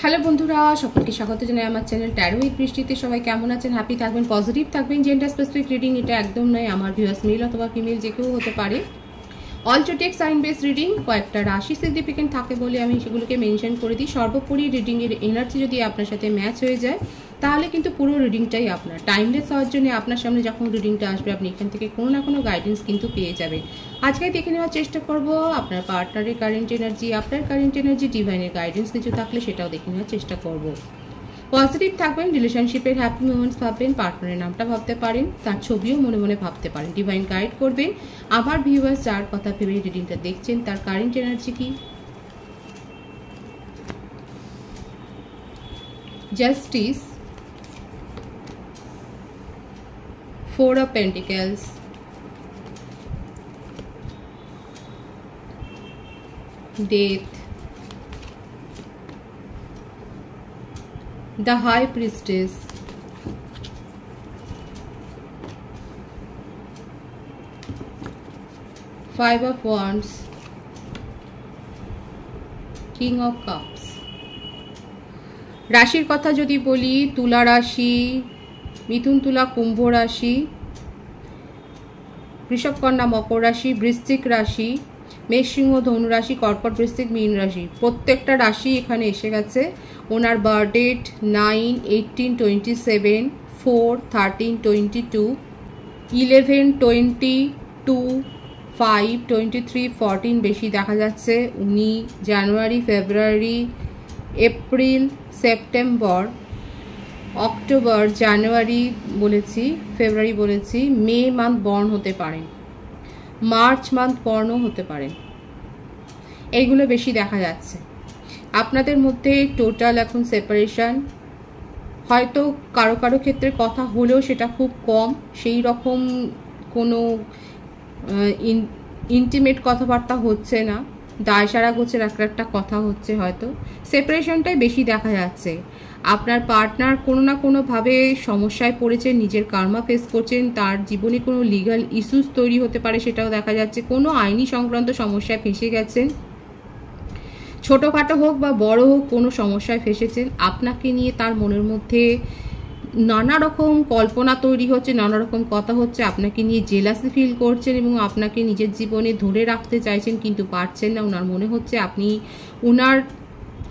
Hello বন্ধুরা, সকলকে স্বাগত জানাই আমার চ্যানেল ট্যারো উইথ বৃষ্টিতে। সবাই কেমন আছেন? হ্যাপি থাকবেন, পজিটিভ থাকবেন। জেন্ডার স্পেসিফিক রিডিং এটা একদম নয়, আমার ভিউয়ার্স মেল অথবা ফিমেল যে কেউ হতে পারে। Also take sign base reading, কয়েকটা রাশি সিগনিফিকেন্ট থাকে বলে আমি সেগুলোকে মেনশন করে দিই। সর্বোপরি রিডিংয়ের এনার্জি যদি আপনার সাথে ম্যাচ হয়ে যায় তাহলে কিন্তু পুরো রিডিংটাই আপনার। টাইমলেস হওয়ার জন্য আপনার সামনে যখন রিডিংটা আসবে আপনি এখান থেকে কোনো না কোনো গাইডেন্স কিন্তু পেয়ে যাবেন। আজকে দেখে নেওয়ার চেষ্টা করব আপনার পার্টনারের কারেন্ট এনার্জি, আপনার কারেন্ট এনার্জি, ডিভাইনের গাইডেন্স কিছু থাকলে সেটাও দেখে নেওয়ার চেষ্টা করব। পজিটিভ থাকবেন, রিলেশনশিপের হ্যাপি মোমেন্টস ভাববেন, পার্টনারের নামটা ভাবতে পারেন, তার ছবিও মনে মনে ভাবতে পারেন। ডিভাইন গাইড করবেন। আমার ভিউয়ার্স যার কথা ভেবে রিডিংটা দেখছেন তার কারেন্ট এনার্জি কি? Justice, Four of Pentacles, Death, the High Priestess, Five of Wands, King of Cups। রাশির কথা যদি বলি, তুলা রাশি, মিথুন তুলা কুম্ভ রাশি, বৃষভ কন্যা মকর রাশি, বৃশ্চিক রাশি, মেষ সিংহ ধনু রাশি, কর্কট বৃশ্চিক মীন রাশি, প্রত্যেকটা রাশি এখানে এসে গেছে। ওনার বার্থডেট 9, 18, 27, 4, 13, 22, 11, 22, 5, 23, 14 বেশি দেখা যাচ্ছে। উনি জানুয়ারি, ফেব্রুয়ারি, এপ্রিল, সেপ্টেম্বর, অক্টোবর, জানুয়ারি বলেছি, ফেব্রুয়ারি বলেছি, মে মান্থ বর্ন হতে পারেন, মার্চ মান্থ বর্নও হতে পারেন। এইগুলো বেশি দেখা যাচ্ছে। আপনাদের মধ্যে টোটাল এখন সেপারেশন, হয়তো কারো কারো ক্ষেত্রে কথা হলেও সেটা খুব কম, সেই রকম কোনো ইন্টিমেট কথাবার্তা হচ্ছে না, দায় সারা গোছের একটা কথা হচ্ছে। হয়তো সেপারেশনটাই বেশি দেখা যাচ্ছে। আপনার পার্টনার কোনো না কোনোভাবে সমস্যায় পড়েছেন, নিজের কার্মা ফেস করছেন, তার জীবনে কোনো লিগাল ইস্যুস তৈরি হতে পারে সেটাও দেখা যাচ্ছে। কোনো আইনি সংক্রান্ত সমস্যায় ফেঁসে গেছেন, ছোটোখাটো হোক বা বড় হোক কোনো সমস্যায় ফেসেছেন। আপনাকে নিয়ে তার মনের মধ্যে নানা রকম কল্পনা তৈরি হচ্ছে, নানা রকম কথা হচ্ছে, আপনাকে নিয়ে জেলাসি ফিল করছেন এবং আপনাকে নিজের জীবনে ধরে রাখতে চাইছেন কিন্তু পারছেন না। ওনার মনে হচ্ছে আপনি ওনার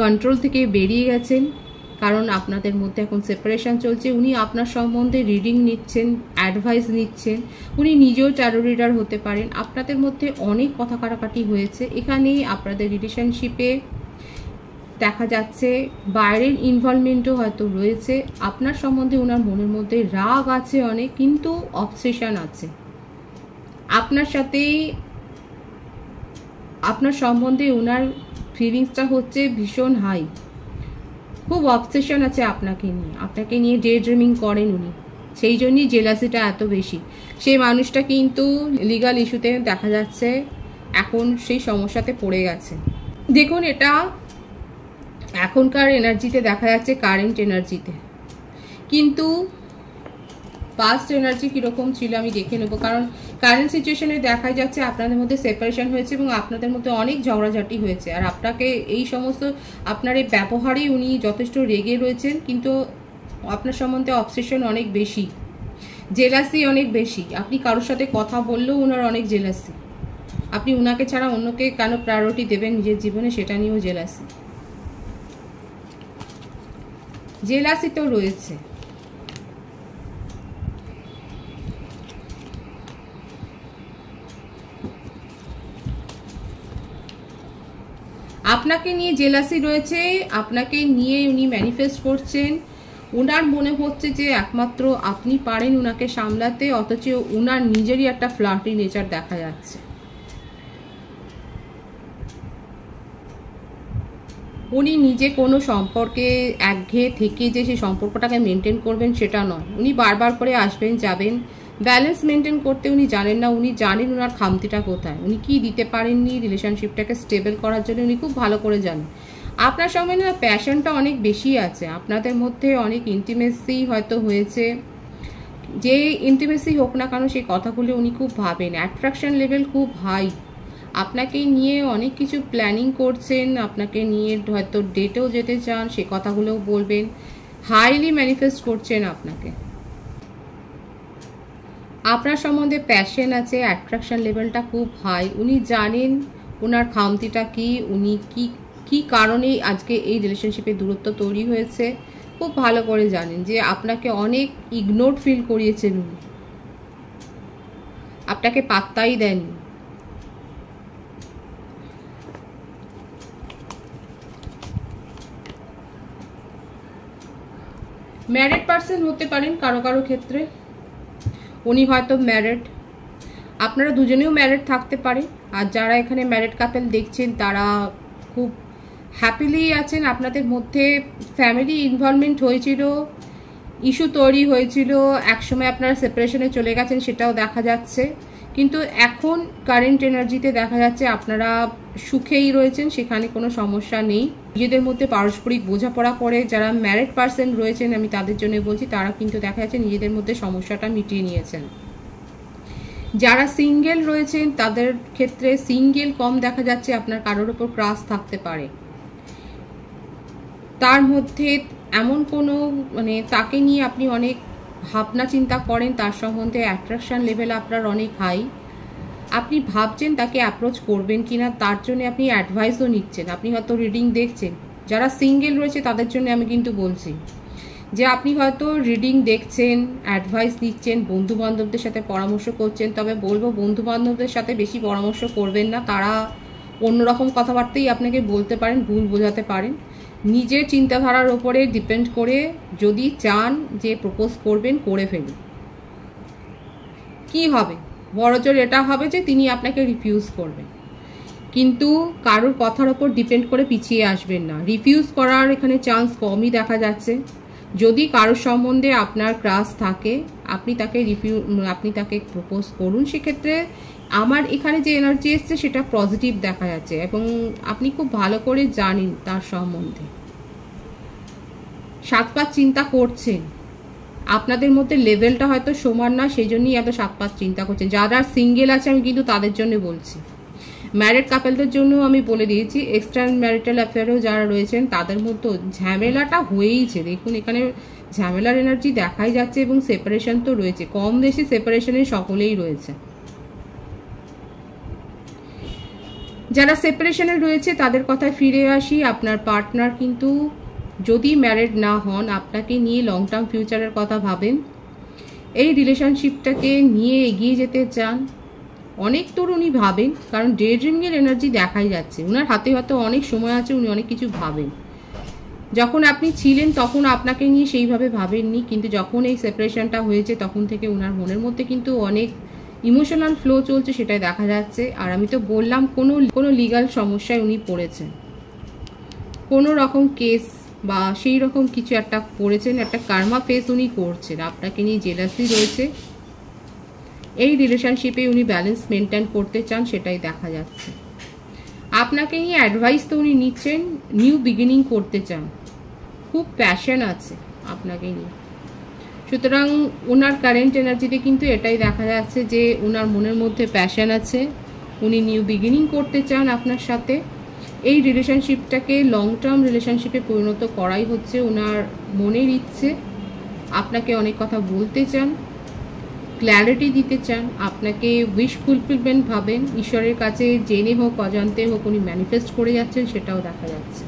কন্ট্রোল থেকে বেরিয়ে গেছেন, কারণ আপনাদের মধ্যে এখন সেপারেশন চলছে। উনি আপনার সম্বন্ধে রিডিং নিচ্ছেন, অ্যাডভাইস নিচ্ছেন। উনি নিজেও ট্যারো রিডার হতে পারেন। আপনাদের মধ্যে অনেক কথা কাটাকাটি হয়েছে। এখানেই আপনাদের রিলেশনশিপে দেখা যাচ্ছে বাইরের ইনভলভমেন্টও হয়তো রয়েছে। আপনার সম্বন্ধে ওনার মনের মধ্যে রাগ আছে অনেক, কিন্তু অবসেশন আছে আপনার সাথেই। আপনার সম্বন্ধে ওনার ফিলিংসটা হচ্ছে ভীষণ হাই, খুব অবসেশন আছে আপনাকে নিয়ে। আপনাকে নিয়ে ডে ড্রিমিং করেন উনি, সেই জন্যই জেলাসিটা এত বেশি। সেই মানুষটা কিন্তু লিগাল ইস্যুতে দেখা যাচ্ছে এখন সেই সমস্যাতে পড়ে গেছে। দেখুন, এটা এখনকার এনার্জিতে দেখা যাচ্ছে, কারেন্ট এনার্জিতে। কিন্তু পাস্ট এনার্জি কীরকম ছিল আমি দেখে নেবো, কারণ কারেন্ট সিচুয়েশনে দেখা যাচ্ছে আপনাদের মধ্যে সেপারেশন হয়েছে এবং আপনাদের মধ্যে অনেক ঝগড়াঝাটি হয়েছে। আর আপনাকে এই সমস্ত আপনার এই ব্যবহারেই উনি যথেষ্ট রেগে রয়েছেন, কিন্তু আপনার সম্বন্ধে অবসেশন অনেক বেশি, জেলাসি অনেক বেশি। আপনি কারোর সাথে কথা বললেও ওনার অনেক জেলাসি। আপনি ওনাকে ছাড়া অন্যকে কেন প্রায়োরিটি দেবেন নিজের জীবনে, সেটা নিয়েও জেলাসি। জেলাসি তো রয়েছে। আপনাকে নিয়ে জেলাসি রয়েছে, আপনাকে নিয়ে উনি ম্যানিফেস্ট করছেন। ওনার মনে হচ্ছে যে একমাত্র আপনি পারেন ওনাকে সামলাতে, অথচ ওনার নিজেরই একটা ফ্লার্টি নেচার দেখা যাচ্ছে। উনি নিজে কোনো সম্পর্কে একঘেয়ে থেকে যে সেই সম্পর্কটাকে মেনটেন করবেন সেটা নয়। উনি বারবার করে আসবেন যাবেন, ব্যালেন্স মেনটেন করতে উনি জানেন না। উনি জানেন ওনার খামতিটা কোথায়, উনি কি দিতে পারেননি রিলেশনশিপটাকে স্টেবল করার জন্য, উনি খুব ভালো করে জানেন। আপনার সঙ্গে না প্যাশনটা অনেক বেশি আছে, আপনাদের মধ্যে অনেক ইন্টিমেসি হয়তো হয়েছে, যে ইন্টিমেসি হোক না কেন সেই কথাগুলো উনি খুব ভাবেন। অ্যাট্রাকশন লেভেল খুব হাই, আপনাকে নিয়ে অনেক কিছু প্ল্যানিং করছেন, আপনাকে নিয়ে হয়তো ডেটেও যেতে চান, সে কথাগুলোও বলবেন। হাইলি ম্যানিফেস্ট করছেন আপনাকে। আপনার সম্বন্ধে প্যাশন আছে, অ্যাট্রাকশন লেভেলটা খুব হাই। উনি জানেন ওনার খামতিটা কি, উনি কি কারণে আজকে এই রিলেশনশিপে দূরত্ব তৈরি হয়েছে খুব ভালো করে জানেন। যে আপনাকে অনেক ইগনোর ফিল করিয়েছেন উনি, আপনাকে পাত্তাই দেননি। ম্যারিড পার্সন হতে পারেন কারো কারো ক্ষেত্রে, উনি হয়তো ম্যারিড, আপনারা দুজনেও ম্যারিড থাকতে পারে। আর যারা এখানে ম্যারিড কাপল দেখছেন তারা খুব হ্যাপিলি আছেন। আপনাদের মধ্যে ফ্যামিলি ইনভলভমেন্ট হয়েছিল, ইস্যু তৈরি হয়েছিল, একসময় আপনারা সেপারেশনে চলে গেছেন, সেটাও দেখা যাচ্ছে। কিন্তু এখন কারেন্ট এনার্জিতে দেখা যাচ্ছে আপনারা সুখেই রয়েছেন, সেখানে কোনো সমস্যা নেই। নিজেদের মধ্যে পারস্পরিক বোঝাপড়া করে যারা ম্যারিড পার্সন রয়েছেন, আমি তাদের জন্য বলছি, তারা কিন্তু দেখা যাচ্ছে নিজেদের মধ্যে সমস্যাটা মিটিয়ে নিয়েছেন। যারা সিঙ্গেল রয়েছেন তাদের ক্ষেত্রে সিঙ্গেল কম দেখা যাচ্ছে, আপনার কারোর ওপর ক্রাশ থাকতে পারে। তার মধ্যে এমন কোনো তাকে নিয়ে আপনি অনেক ভাবনা চিন্তা করেন, তার সম্বন্ধে অ্যাট্রাকশন লেভেল আপনার অনেক হাই। আপনি ভাবছেন তাকে অ্যাপ্রোচ করবেন কিনা, তার জন্য আপনি অ্যাডভাইসও নিচ্ছেন, আপনি হয়তো রিডিং দেখছেন। যারা সিঙ্গেল রয়েছে তাদের জন্য আমি কিন্তু বলছি যে আপনি হয়তো রিডিং দেখছেন, অ্যাডভাইস নিচ্ছেন, বন্ধু বান্ধবদের সাথে পরামর্শ করছেন। তবে বলবো বন্ধু বান্ধবদের সাথে বেশি পরামর্শ করবেন না, তারা অন্যরকম কথাবার্তাই আপনাকে বলতে পারেন, ভুল বোঝাতে পারেন। নিজের চিন্তাধারার ওপরে ডিপেন্ড করে যদি চান যে প্রপোজ করবেন, করে ফেলুন। কি হবে বড়জোর এটা হবে যে তিনি আপনাকে রিফিউজ করবেন, কিন্তু কারোর কথার ওপর ডিপেন্ড করে পিছিয়ে আসবেন না। রিফিউজ করার এখানে চান্স কমই দেখা যাচ্ছে। যদি কারোর সম্বন্ধে আপনার ক্রাশ থাকে, আপনি তাকে প্রপোজ করুন। সেক্ষেত্রে আমার এখানে যে এনার্জি এসছে সেটা পজিটিভ দেখা যাচ্ছে, এবং আপনি খুব ভালো করে জানেন তার সম্বন্ধে, 7-5 চিন্তা করছেন। আপনাদের মধ্যে লেভেলটা হয়তো সমান না, সেই জন্যই এত 7-5 চিন্তা করছেন। যারা সিঙ্গেল আছে আমি কিন্তু তাদের জন্য বলছি, ম্যারিড কাপলদের জন্য আমি বলে দিয়েছি। এক্সট্রা ম্যারিটাল অ্যাফেয়ারেও যারা রয়েছেন তাদের মধ্যে ঝামেলাটা হয়েইছে। দেখুন এখানে ঝামেলার এনার্জি দেখাই যাচ্ছে, এবং সেপারেশন তো রয়েছে, কম বেশি সেপারেশনে সকলেই রয়েছে। যারা সেপারেশনে রয়েছে তাদের কথায় ফিরে আসি। আপনার পার্টনার কিন্তু যদি ম্যারিড না হন, আপনাকে নিয়ে লং টার্ম ফিউচারের কথা ভাবেন, এই রিলেশনশিপটাকে নিয়ে এগিয়ে যেতে চান, অনেক দূর উনি ভাবেন। কারণ ডে ড্রিমিংয়ের এনার্জি দেখাই যাচ্ছে, ওনার হাতে হয়তো অনেক সময় আছে, উনি অনেক কিছু ভাবেন। যখন আপনি ছিলেন তখন আপনাকে নিয়ে সেইভাবে ভাবেননি, কিন্তু যখন এই সেপারেশনটা হয়েছে তখন থেকে ওনার মনের মধ্যে কিন্তু অনেক ইমোশনাল ফ্লো চলছে, সেটাই দেখা যাচ্ছে। আর আমি তো বললাম কোনো লিগাল সমস্যায় উনি পড়েছেন, কোনো রকম কেস বা সেই রকম কিছু একটা পড়েছেন, একটা কার্মা ফেস উনি করছেন। আপনাকে নিয়ে জেলাসি রয়েছে, এই রিলেশনশিপে উনি ব্যালেন্স মেনটেন করতে চান, সেটাই দেখা যাচ্ছে। আপনাকে নিয়ে অ্যাডভাইস তো উনি নিচ্ছেন, নিউ বিগিনিং করতে চান, খুব প্যাশন আছে আপনাকে নিয়ে। সুতরাং ওনার কারেন্ট এনার্জিতে কিন্তু এটাই দেখা যাচ্ছে যে ওনার মনের মধ্যে প্যাশন আছে, উনি নিউ বিগিনিং করতে চান আপনার সাথে। এই রিলেশনশিপটাকে লং টার্ম রিলেশনশিপে পরিণত করাই হচ্ছে ওনার মনের ইচ্ছে। আপনাকে অনেক কথা বলতে চান, ক্ল্যারিটি দিতে চান, আপনাকে উইশ ফুলফিলমেন্ট ভাবেন। ঈশ্বরের কাছে জেনে হোক অজান্তে হোক উনি ম্যানিফেস্ট করে যাচ্ছেন, সেটাও দেখা যাচ্ছে।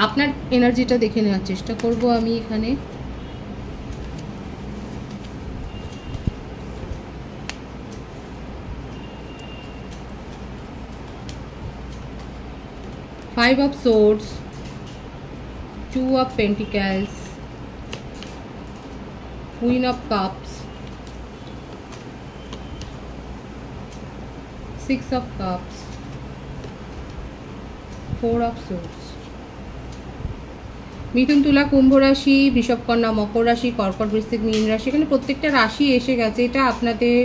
আপনার এনার্জিটা দেখে নেওয়ার চেষ্টা করব আমি এখানে। Five of Swords, 2 of Pentacles, Queen of Cups, 6 of Cups, 4 of Swords। মিথুন, তুলা, কুম্ভ রাশি, বৃষভ, কন্যা, মকর রাশি, কর্কট, বৃশ্চিক, মীন রাশি, এখানে প্রত্যেকটা রাশি এসে গেছে। এটা আপনাদের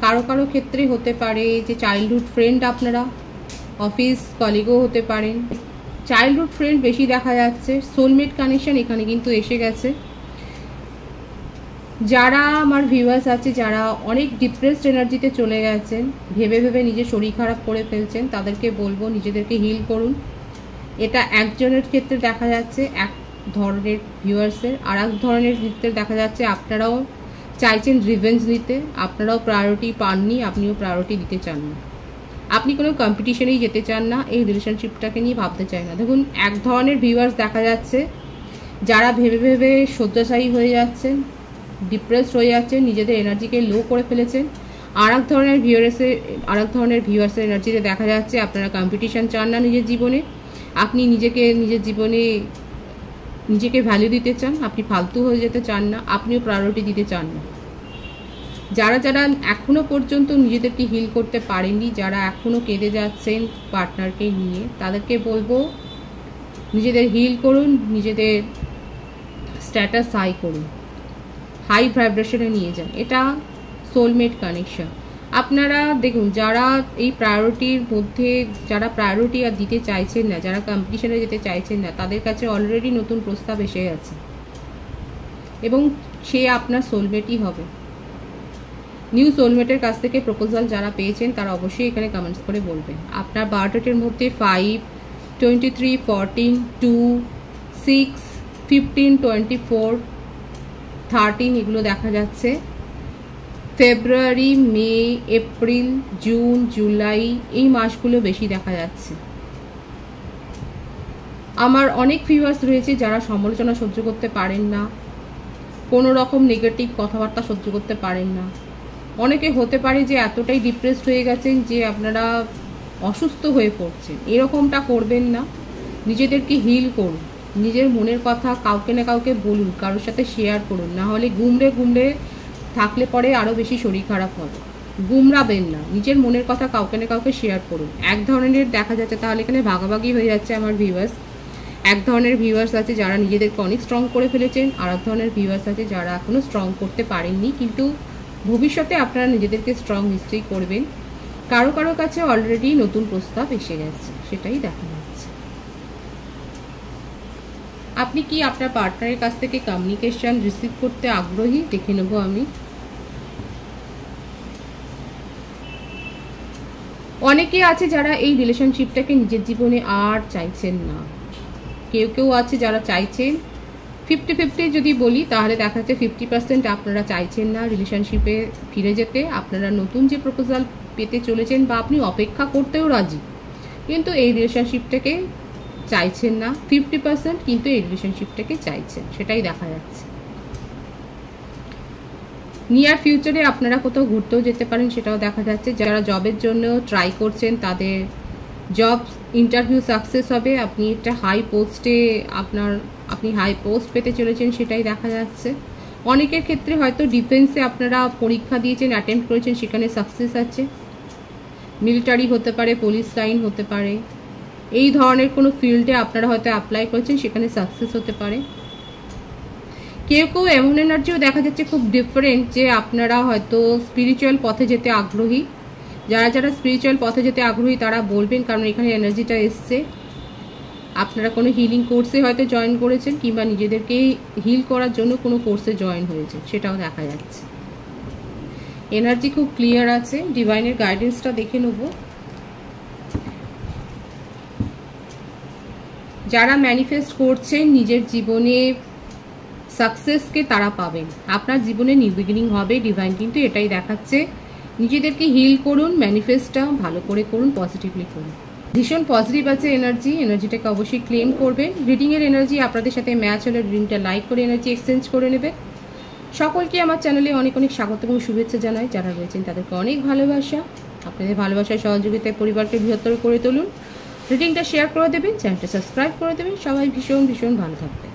কারো কারো ক্ষেত্রে হতে পারে যে চাইল্ডহুড ফ্রেন্ড, আপনারা অফিস কলিগও হতে পারেন। চাইল্ডহুড ফ্রেন্ড বেশি দেখা যাচ্ছে। সোলমেট কানেকশন এখানে কিন্তু এসে গেছে। যারা আমার ভিউয়ার্স আছে যারা অনেক ডিপ্রেসড এনার্জিতে চলে গেছেন, ভেবে ভেবে নিজের শরীর খারাপ করে ফেলছেন, তাদেরকে বলবো নিজেদেরকে হিল করুন। এটা একজনের ক্ষেত্রে দেখা যাচ্ছে এক ধরনের ভিউয়ার্সের, আর এক ধরনের ক্ষেত্রে দেখা যাচ্ছে আপনারাও চাইছেন রিভেঞ্জ নিতে, আপনারাও প্রায়োরিটি পাননি, আপনিও প্রায়োরিটি দিতে চান না, আপনি কোনো কম্পিটিশনেই যেতে চান না, এই রিলেশনশিপটাকে নিয়ে ভাবতে চান না। দেখুন, এক ধরনের ভিউয়ার্স দেখা যাচ্ছে যারা ভেবে ভেবে শয্যাশায়ী হয়ে যাচ্ছেন, ডিপ্রেসড হয়ে যাচ্ছেন, নিজেদের এনার্জিকে লো করে ফেলেছেন। আর এক ধরনের ভিউয়ার্সের এনার্জিতে দেখা যাচ্ছে আপনারা কম্পিটিশন চান না নিজের জীবনে, আপনি নিজের জীবনে নিজেকে ভ্যালু দিতে চান, আপনি ফালতু হয়ে যেতে চান না, আপনিও প্রায়োরিটি দিতে চান না। যারা এখনো পর্যন্ত নিজেদেরকে হিল করতে পারেননি, যারা এখনো কেঁদে যাচ্ছেন পার্টনারকে নিয়ে, তাদেরকে বলবো নিজেদের হিল করুন, নিজেদের স্ট্যাটাস হাই করুন, হাই ভাইব্রেশনে নিয়ে যান। এটা সোলমেট কানেকশন। আপনারা দেখুন, যারা এই প্রায়োরিটির মধ্যে যারা প্রায়োরিটি আর দিতে চাইছেন না, যারা কম্পিটিশনে যেতে চাইছেন না, তাদের কাছে অলরেডি নতুন প্রস্তাব এসে গেছে এবং সে আপনার সোলমেটই হবে। নিউ সোলমেটের কাছ থেকে প্রপোজাল যারা পেয়েছেন তারা অবশ্যই এখানে কমেন্টস করে বলবেন। আপনার বার্থডেটের মধ্যে 5, 23, 14, 2, 6, 15, 24, 13 এগুলো দেখা যাচ্ছে। ফেব্রুয়ারি, মে, এপ্রিল, জুন, জুলাই এই মাসগুলো বেশি দেখা যাচ্ছে। আমার অনেক ভিউয়ার্স রয়েছে যারা সমালোচনা সহ্য করতে পারেন না, কোনো রকম নেগেটিভ কথাবার্তা সহ্য করতে পারেন না। অনেকে হতে পারে যে এতটাই ডিপ্রেসড হয়ে গেছেন যে আপনারা অসুস্থ হয়ে পড়ছেন। এরকমটা করবেন না, নিজেদেরকে হিল করুন, নিজের মনের কথা কাউকে না কাউকে বলুন, কারোর সাথে শেয়ার করুন, না হলে গুমড়ে থাকলে পরে আরও বেশি শরীর খারাপ হবে। গুমরাবেন না, নিজের মনের কথা কাউকে না কাউকে শেয়ার করুন। এক ধরনের দেখা যাচ্ছে, তাহলে এখানে ভাগাভাগি হয়ে যাচ্ছে আমার ভিউয়ার্স। এক ধরনের ভিউয়ার্স আছে যারা নিজেদেরকে অনেক স্ট্রং করে ফেলেছেন, আর এক ধরনের ভিউয়ার্স আছে যারা এখনও স্ট্রং করতে পারেননি, কিন্তু ভবিষ্যতে আপনারা নিজেদেরকে স্ট্রং নিশ্চয়ই করবেন। কারো কাছে অলরেডি নতুন প্রস্তাব এসে গেছে, সেটাই দেখা যাচ্ছে। আপনি কি আপনার পার্টনারের কাছ থেকে কমিউনিকেশন রিসিভ করতে আগ্রহী? দেখে নেব আমি। অনেকে আছে যারা এই রিলেশনশিপটাকে নিজের জীবনে আর চাইছেন না, কেউ আছে যারা চাইছেন। 50-50 যদি বলি তাহলে দেখা যাচ্ছে 50% আপনারা চাইছেন না রিলেশনশিপে ফিরে যেতে, আপনারা নতুন যে প্রপোজাল পেতে চলেছেন বা আপনি অপেক্ষা করতেও রাজি, কিন্তু এই রিলেশনশিপটাকে চাইছেন না। 50% কিন্তু এই রিলেশনশিপটাকে চাইছেন, সেটাই দেখা যাচ্ছে। নিয়ার ফিউচারে আপনারা কোথাও ঘুরতেও যেতে পারেন, সেটাও দেখা যাচ্ছে। যারা জবের জন্য ট্রাই করছেন তাদের জব ইন্টারভিউ সাকসেস হবে, আপনি একটা হাই পোস্টে আপনি হাই পোস্ট পেতে চলেছেন, সেটাই দেখা যাচ্ছে। অনেকের ক্ষেত্রে হয়তো ডিফেন্সে আপনারা পরীক্ষা দিয়েছেন, অ্যাটেম্প্ট করেছেন, সেখানে সাকসেস আছে। মিলিটারি হতে পারে, পুলিশ লাইন হতে পারে, এই ধরনের কোনো ফিল্ডে আপনারা হয়তো অ্যাপ্লাই করেছেন, সেখানে সাকসেস হতে পারে। কেউ এমন এনার্জিও দেখা যাচ্ছে খুব ডিফারেন্ট যে আপনারা হয়তো স্পিরিচুয়াল পথে যেতে আগ্রহী। যারা স্পিরিচুয়াল পথে যেতে আগ্রহী তারা বলবেন, কারণ এখানে এনার্জিটা এসছে। আপনারা কোনো হিলিং কোর্সে হয়তো জয়েন করেছেন, কিংবা নিজেদেরকে হিল করার জন্য কোনো কোর্সে জয়েন হয়েছে, সেটাও দেখা যাচ্ছে। এনার্জি খুব ক্লিয়ার আছে। ডিভাইনের গাইডেন্সটা দেখে নেব। যারা ম্যানিফেস্ট করছেন নিজের জীবনে সাকসেসকে তারা পাবেন, আপনার জীবনে নিউ বিগিনিং হবে। ডিভাইন কিন্তু এটাই দেখাচ্ছে। নিজেদেরকে হিল করুন, ম্যানিফেস্টটা ভালো করে করুন, পজিটিভলি করুন। ভীষণ পজিটিভ আছে এনার্জিটাকে অবশ্যই ক্লেম করবেন। রিডিংয়ের এনার্জি আপনাদের সাথে ম্যাচ হলে রিডিংটা লাইক করে এনার্জি এক্সচেঞ্জ করে নেবে। সকলকে আমার চ্যানেলে অনেক স্বাগত এবং শুভেচ্ছা জানাই। যারা রয়েছেন তাদেরকে অনেক ভালোবাসা। আপনাদের ভালোবাসার সহযোগিতায় পরিবারকে বৃহত্তর করে তুলুন। রিডিংটা শেয়ার করে দেবেন, চ্যানেলটা সাবস্ক্রাইব করে দেবেন। সবাই ভীষণ ভালো থাকবেন।